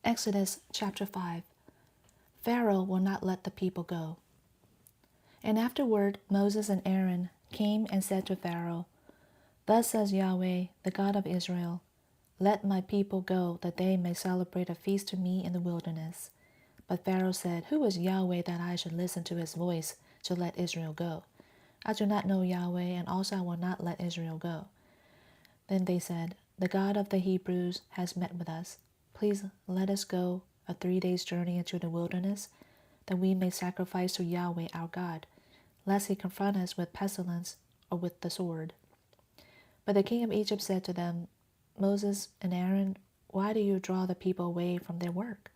Exodus chapter 5. Pharaoh will not let the people go. And afterward Moses and Aaron came and said to Pharaoh, Thus says Yahweh, the God of Israel, Let my people go, that they may celebrate a feast to me in the wilderness. But Pharaoh said, Who is Yahweh that I should listen to his voice to let Israel go? I do not know Yahweh, and also I will not let Israel go. Then they said, The God of the Hebrews has met with us. Please let us go a 3 days' journey into the wilderness, that we may sacrifice to Yahweh our God, lest he confront us with pestilence or with the sword. But the king of Egypt said to them, Moses and Aaron, why do you draw the people away from their work?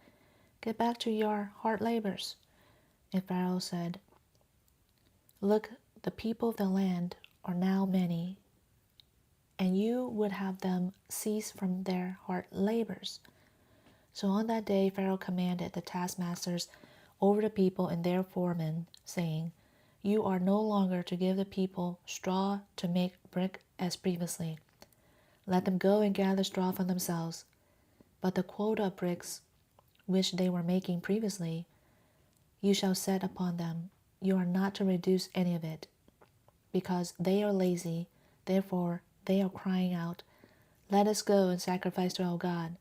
Get back to your hard labors. And Pharaoh said, Look, the people of the land are now many, and you would have them cease from their hard labors. So on that day Pharaoh commanded the taskmasters over the people and their foremen, saying, You are no longer to give the people straw to make brick as previously. Let them go and gather straw for themselves. But the quota of bricks which they were making previously, you shall set upon them. You are not to reduce any of it, because they are lazy. Therefore they are crying out, Let us go and sacrifice to our God.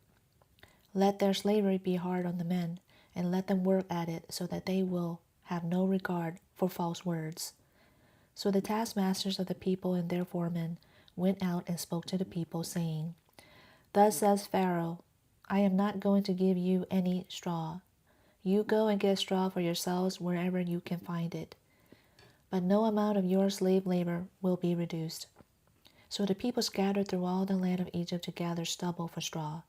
Let their slavery be hard on the men, and let them work at it, so that they will have no regard for false words. So the taskmasters of the people and their foremen went out and spoke to the people, saying, Thus says Pharaoh, I am not going to give you any straw. You go and get straw for yourselves wherever you can find it. But no amount of your slave labor will be reduced. So the people scattered through all the land of Egypt to gather stubble for straw.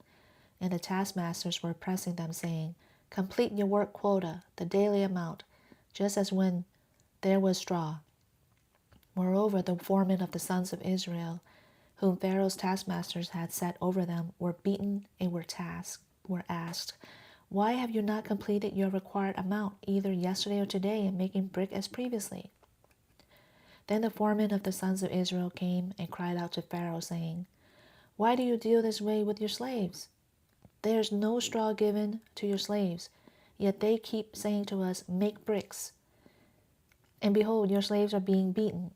And the taskmasters were pressing them, saying, Complete your work quota, the daily amount, just as when there was straw. Moreover, the foremen of the sons of Israel, whom Pharaoh's taskmasters had set over them, were beaten and were asked, Why have you not completed your required amount, either yesterday or today, in making brick as previously? Then the foremen of the sons of Israel came and cried out to Pharaoh, saying, Why do you deal this way with your slaves? There is no straw given to your slaves, yet they keep saying to us, Make bricks. And behold, your slaves are being beaten,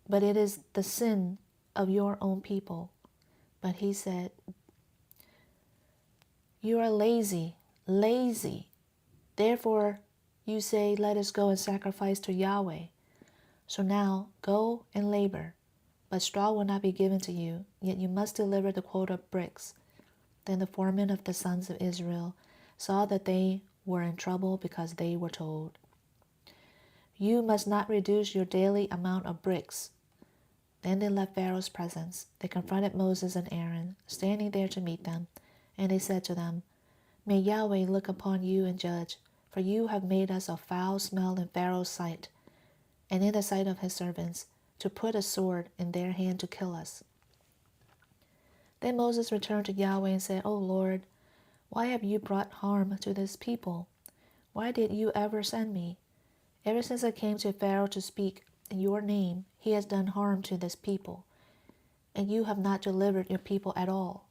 but it is the sin of your own people. But he said, You are lazy. Therefore you say, Let us go and sacrifice to Yahweh. So now go and labor, but straw will not be given to you, yet you must deliver the quota of bricks. Then the foremen of the sons of Israel saw that they were in trouble, because they were told, You must not reduce your daily amount of bricks. Then they left Pharaoh's presence. They confronted Moses and Aaron, standing there to meet them, and they said to them, May Yahweh look upon you and judge, for you have made us a foul smell in Pharaoh's sight, and in the sight of his servants, to put a sword in their hand to kill us. Then Moses returned to Yahweh and said, O Lord, why have you brought harm to this people? Why did you ever send me? Ever since I came to Pharaoh to speak in your name, he has done harm to this people, and you have not delivered your people at all.